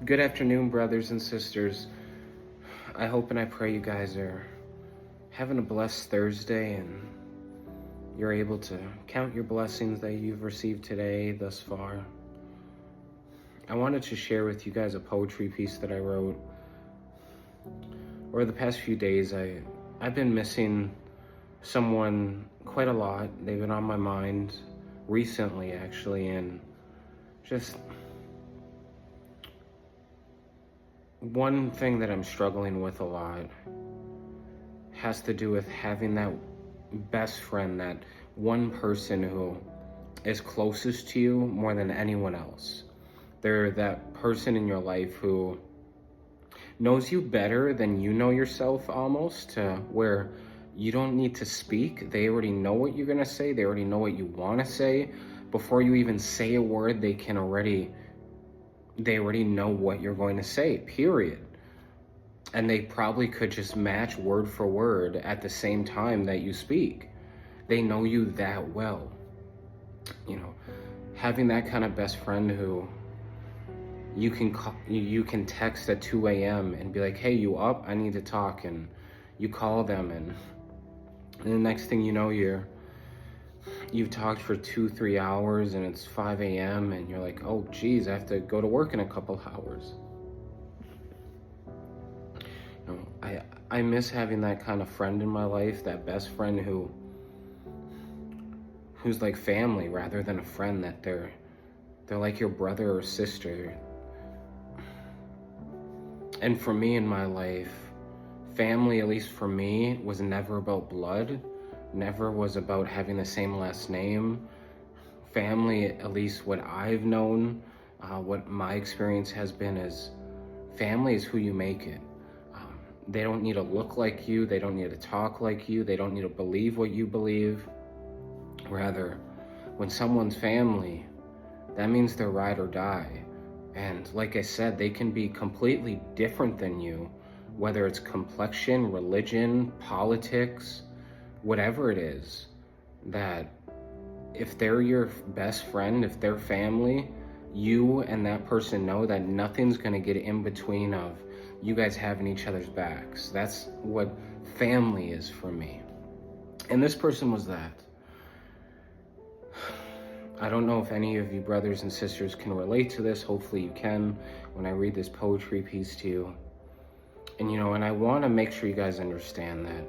Good afternoon, brothers and sisters. I hope and I pray you guys are having a blessed Thursday and you're able to count your blessings that you've received today thus far. I wanted to share with you guys a poetry piece that I wrote. Over the past few days, I've been missing someone quite a lot. They've been on my mind recently, actually, and just one thing that I'm struggling with a lot has to do with having that best friend, that one person who is closest to you more than anyone else. They're that person in your life who knows you better than you know yourself, almost, to where you don't need to speak. They already know what you're gonna say. They already know what you wanna say. Before you even say a word, they already know what you're going to say, period. And they probably could just match word for word at the same time that you speak. They know you that well. Having that kind of best friend who you can text at 2 a.m. and be like, hey, you up? I need to talk. And you call them, and the next thing you know, you've talked for 2-3 hours and it's 5 a.m. and you're like, oh geez, I have to go to work in a couple hours. I miss having that kind of friend in my life, that best friend who's like family rather than a friend, that they're like your brother or sister. And for me in my life, family, at least for me, was never about blood, never was about having the same last name. Family, at least what I've known, what my experience has been, is family is who you make it. They don't need to look like you, they don't need to talk like you, they don't need to believe what you believe. Rather, when someone's family, that means they're ride or die. And like I said, they can be completely different than you, whether it's complexion, religion, politics, whatever it is. That if they're your best friend, if they're family, you and that person know that nothing's gonna get in between of you guys having each other's backs. That's what family is for me. And this person was that. I don't know if any of you brothers and sisters can relate to this. Hopefully you can when I read this poetry piece to you. And and I want to make sure you guys understand that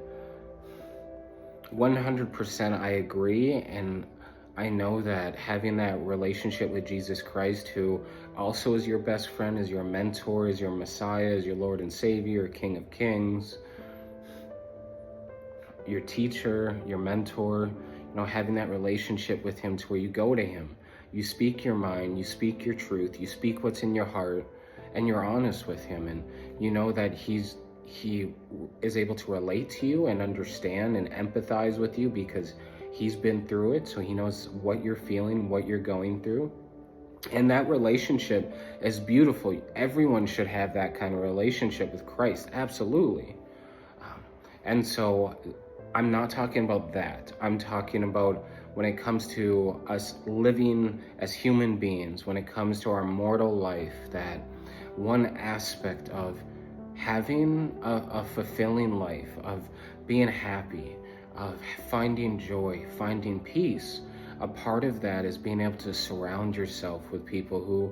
100% I agree, and I know that having that relationship with Jesus Christ, who also is your best friend, is your mentor, is your Messiah, is your Lord and Savior, King of Kings, your teacher, your mentor, having that relationship with him to where you go to him, you speak your mind, you speak your truth, you speak what's in your heart, and you're honest with him, and you know that he is able to relate to you and understand and empathize with you because he's been through it, so he knows what you're feeling, what you're going through. And that relationship is beautiful. Everyone should have that kind of relationship with Christ, absolutely. And so I'm not talking about that. I'm talking about when it comes to us living as human beings, when it comes to our mortal life, that one aspect of having a fulfilling life, of being happy, of finding joy, finding peace. A part of that is being able to surround yourself with people who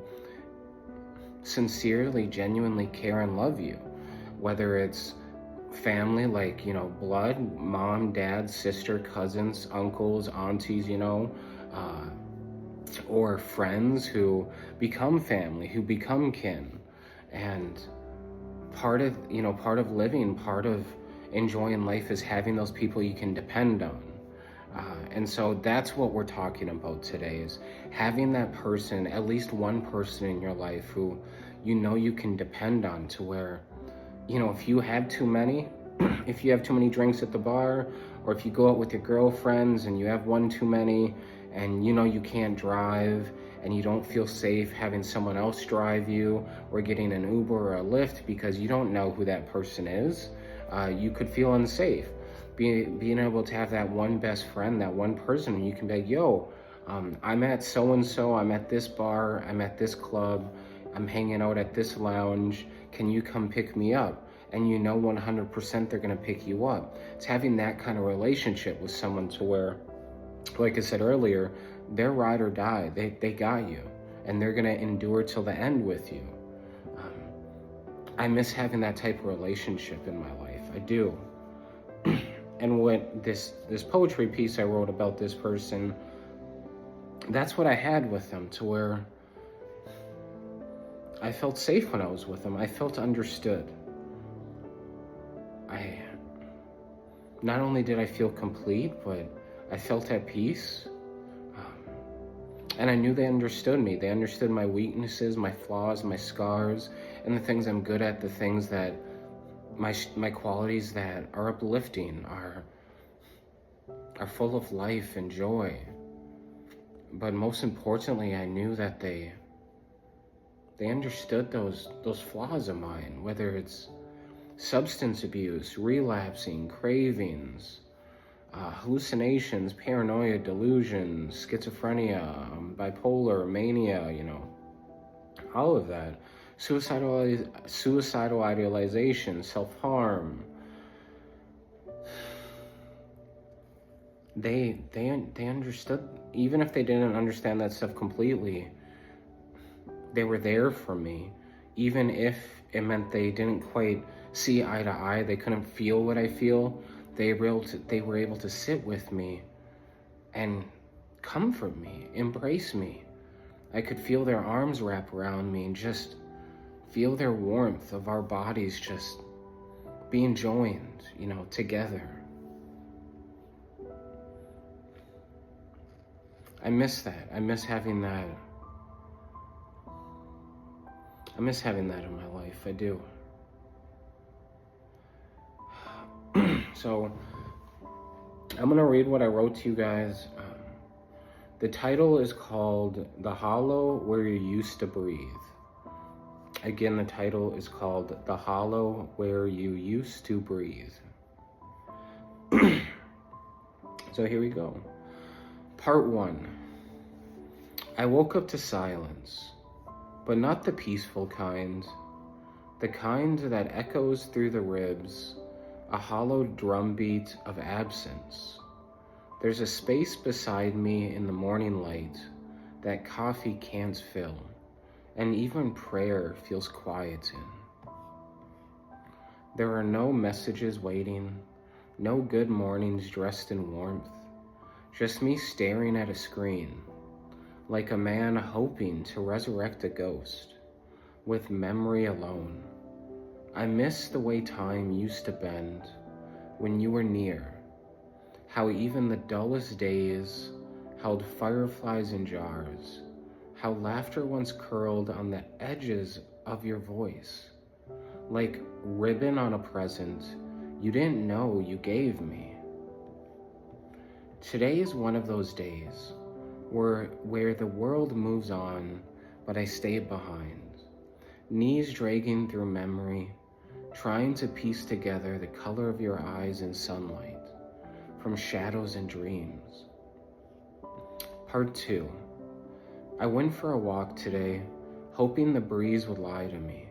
sincerely, genuinely care and love you. Whether it's family, like, blood, mom, dad, sister, cousins, uncles, aunties, or friends who become family, who become kin. And part of living, part of enjoying life is having those people you can depend on. And so that's what we're talking about today, is having that person, at least one person in your life who you can depend on, to where, if you have too many, if you have too many drinks at the bar, or if you go out with your girlfriends and you have one too many, and you can't drive, and you don't feel safe having someone else drive you, or getting an Uber or a Lyft because you don't know who that person is, you could feel unsafe. Being able to have that one best friend, that one person, you can be like, yo, I'm at so-and-so, I'm at this bar, I'm at this club, I'm hanging out at this lounge. Can you come pick me up? And you know 100% they're going to pick you up. It's having that kind of relationship with someone to where, like I said earlier, they're ride or die. They got you. And they're going to endure till the end with you. I miss having that type of relationship in my life. I do. And what this poetry piece I wrote about this person, that's what I had with them, to where I felt safe when I was with them. I felt understood. Not only did I feel complete, but I felt at peace. And I knew they understood me. They understood my weaknesses, my flaws, my scars, and the things I'm good at, the things that, my qualities that are uplifting, are full of life and joy. But most importantly, I knew that they understood those flaws of mine, whether it's substance abuse, relapsing, cravings, hallucinations, paranoia, delusions, schizophrenia, bipolar, mania, all of that. Suicidal idealization, self-harm. They understood, even if they didn't understand that stuff completely, they were there for me. Even if it meant they didn't quite see eye to eye, they couldn't feel what I feel, they were able to sit with me and comfort me, embrace me. I could feel their arms wrap around me and just feel their warmth of our bodies just being joined, together. I miss that. I miss having that. I miss having that in my life. I do. So, I'm going to read what I wrote to you guys. The title is called The Hollow Where You Used to Breathe. Again, the title is called The Hollow Where You Used to Breathe. So here we go. Part 1. I woke up to silence, but not the peaceful kind. The kind that echoes through the ribs, a hollow drumbeat of absence. There's a space beside me in the morning light that coffee can't fill, and even prayer feels quiet in. There are no messages waiting, no good mornings dressed in warmth, just me staring at a screen, like a man hoping to resurrect a ghost, with memory alone. I miss the way time used to bend when you were near, how even the dullest days held fireflies in jars, how laughter once curled on the edges of your voice, like ribbon on a present you didn't know you gave me. Today is one of those days where the world moves on, but I stay behind, knees dragging through memory, trying to piece together the color of your eyes in sunlight, from shadows and dreams. Part 2. I went for a walk today, hoping the breeze would lie to me,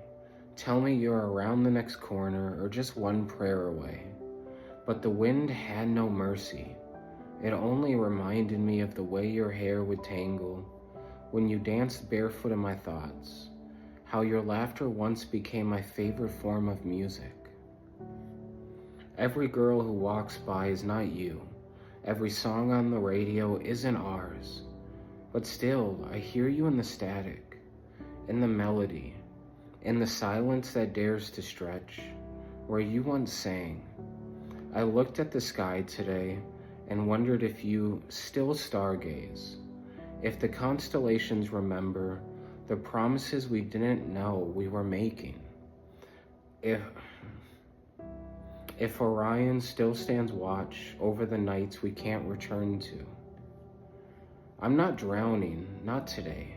tell me you're around the next corner or just one prayer away. But the wind had no mercy. It only reminded me of the way your hair would tangle when you danced barefoot in my thoughts, how your laughter once became my favorite form of music. Every girl who walks by is not you. Every song on the radio isn't ours. But still, I hear you in the static, in the melody, in the silence that dares to stretch, where you once sang. I looked at the sky today and wondered if you still stargaze, if the constellations remember the promises we didn't know we were making, if Orion still stands watch over the nights we can't return to. I'm not drowning, not today,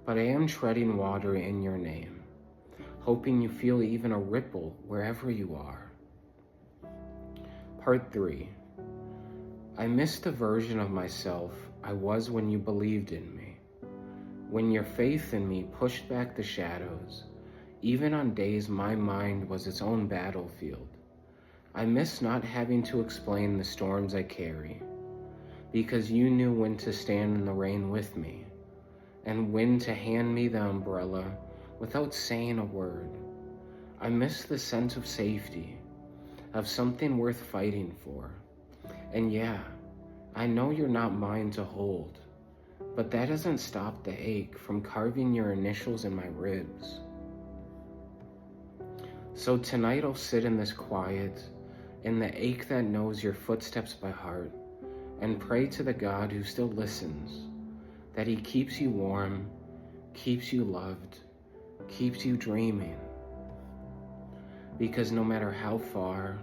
but I am treading water in your name, hoping you feel even a ripple wherever you are. Part 3. I miss the version of myself I was when you believed in me, when your faith in me pushed back the shadows, even on days my mind was its own battlefield. I miss not having to explain the storms I carry, because you knew when to stand in the rain with me, and when to hand me the umbrella without saying a word. I miss the sense of safety, of something worth fighting for. And yeah, I know you're not mine to hold, but that doesn't stop the ache from carving your initials in my ribs. So tonight I'll sit in this quiet, in the ache that knows your footsteps by heart, and pray to the God who still listens, that he keeps you warm, keeps you loved, keeps you dreaming. Because no matter how far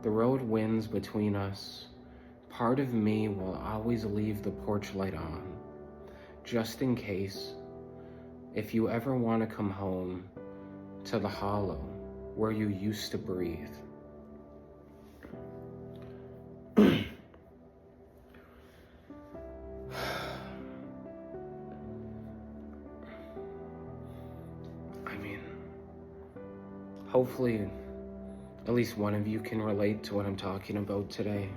the road winds between us, part of me will always leave the porch light on, just in case, if you ever want to come home to the hollow where you used to breathe. Hopefully, at least one of you can relate to what I'm talking about today,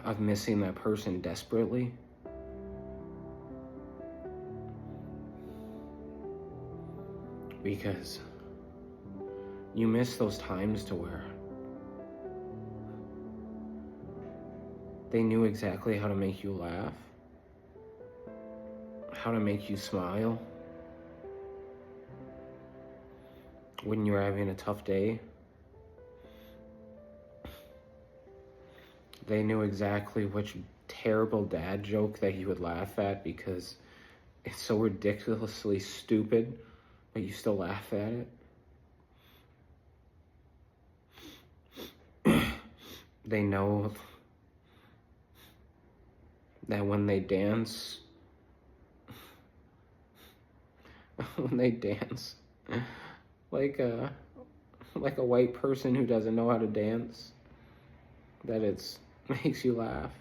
of missing that person desperately. Because you miss those times to where they knew exactly how to make you laugh, how to make you smile when you're having a tough day. They knew exactly which terrible dad joke that you would laugh at because it's so ridiculously stupid, but you still laugh at it. They know that when they dance, like a white person who doesn't know how to dance, that it's makes you laugh.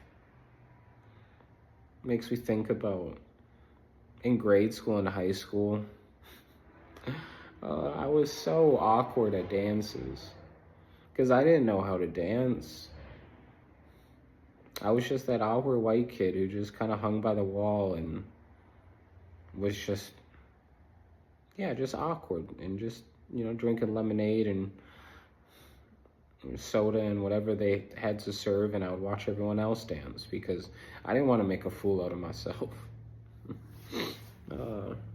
Makes me think about in grade school and high school. I was so awkward at dances because I didn't know how to dance. I was just that awkward white kid who just kind of hung by the wall and was just awkward and just, drinking lemonade and soda and whatever they had to serve, and I would watch everyone else dance because I didn't want to make a fool out of myself. But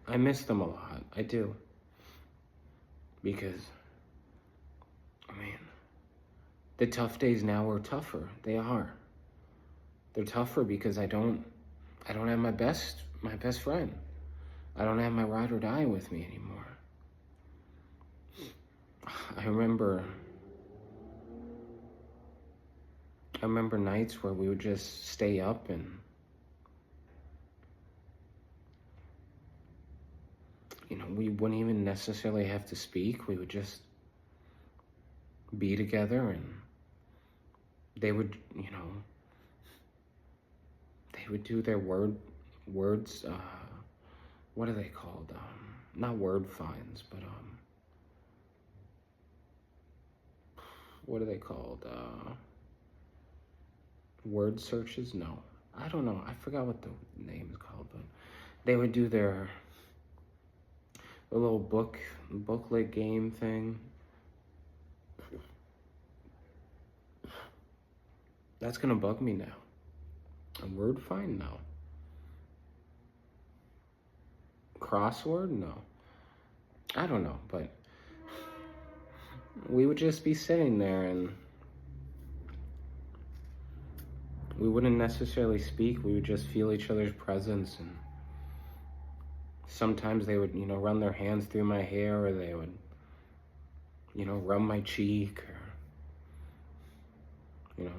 I miss them a lot. I do. Because, the tough days now are tougher. They are. They're tougher because I don't have my best friend. I don't have my ride or die with me anymore. I remember nights where we would just stay up and we wouldn't even necessarily have to speak. We would just be together, and they would do their words, what are they called? Not word finds, but what are they called? Word searches? No, I don't know. I forgot what the name is called, but they would do their little booklet game thing. That's gonna bug me now. A word find? No. Crossword? No. I don't know, but we would just be sitting there and we wouldn't necessarily speak. We would just feel each other's presence, and sometimes they would, run their hands through my hair, or they would, rub my cheek, or,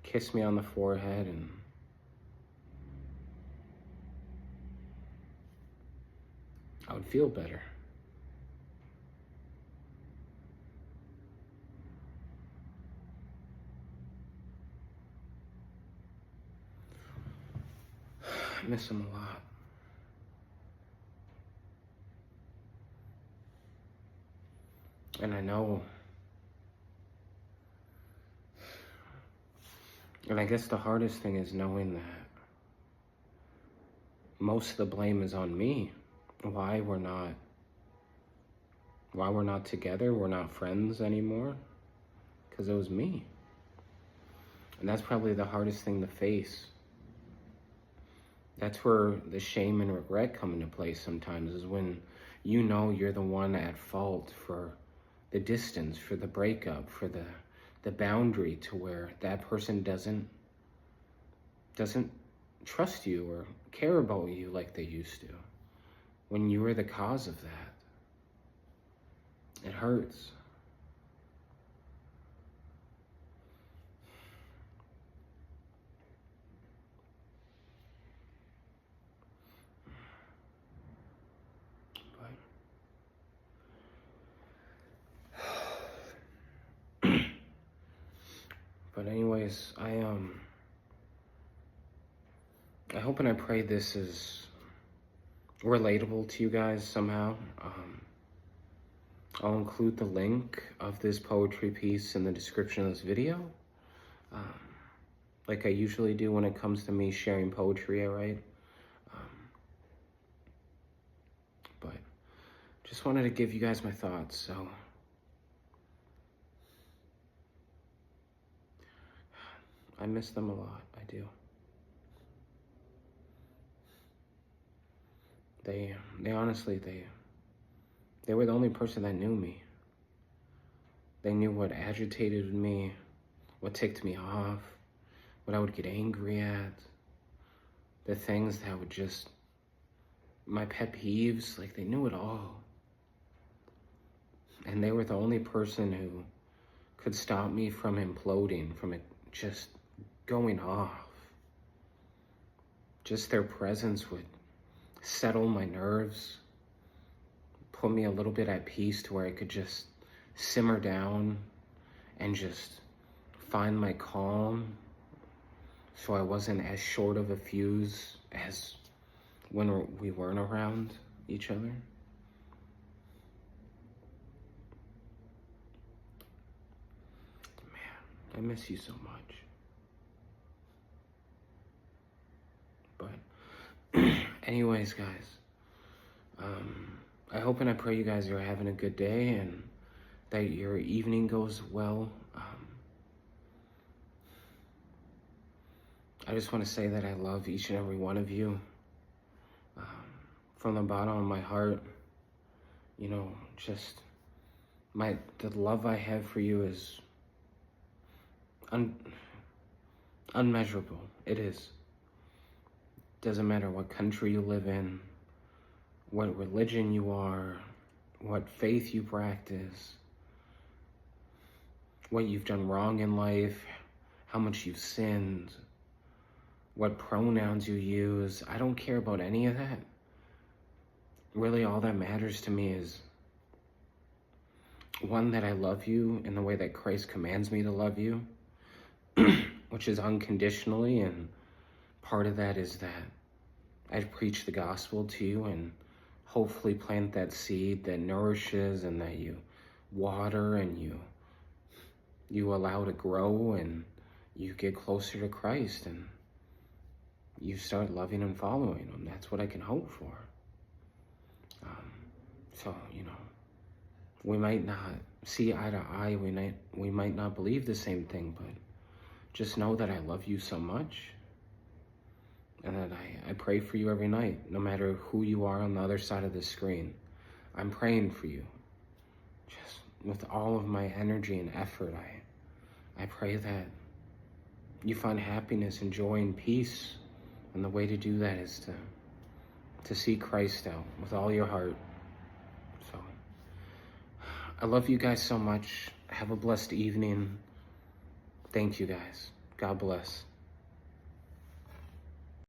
kiss me on the forehead, and I would feel better. I miss him a lot. And I know, and I guess the hardest thing is knowing that most of the blame is on me. Why we're not together, we're not friends anymore, because it was me. And that's probably the hardest thing to face. That's where the shame and regret come into play sometimes, is when you know you're the one at fault for the distance, for the breakup, for the boundary to where that person doesn't trust you or care about you like they used to, when you were the cause of that. It hurts. But anyways, I hope and I pray this is relatable to you guys somehow. I'll include the link of this poetry piece in the description of this video. Like I usually do when it comes to me sharing poetry I write. But just wanted to give you guys my thoughts, so. I miss them a lot, I do. They honestly, they were the only person that knew me. They knew what agitated me, what ticked me off, what I would get angry at, the things that would just, my pet peeves, like they knew it all. And they were the only person who could stop me from imploding, from it just going off. Just their presence would settle my nerves, put me a little bit at peace to where I could just simmer down and just find my calm, so I wasn't as short of a fuse as when we weren't around each other. Man, I miss you so much. But anyways, guys, I hope and I pray you guys are having a good day and that your evening goes well. I just want to say that I love each and every one of you. From the bottom of my heart, you know, just the love I have for you is unmeasurable. It is. Doesn't matter what country you live in, what religion you are, what faith you practice, what you've done wrong in life, how much you've sinned, what pronouns you use. I don't care about any of that. Really, all that matters to me is, one, that I love you in the way that Christ commands me to love you, which is unconditionally, and part of that is that I preach the gospel to you and hopefully plant that seed that nourishes and that you water and you allow to grow and you get closer to Christ and you start loving and following him. That's what I can hope for. So, you know, we might not see eye to eye, we might not believe the same thing, but just know that I love you so much and that I pray for you every night, no matter who you are on the other side of the screen. I'm praying for you. Just with all of my energy and effort, I pray that you find happiness and joy and peace. And the way to do that is to seek Christ out with all your heart. So, I love you guys so much. Have a blessed evening. Thank you guys. God bless.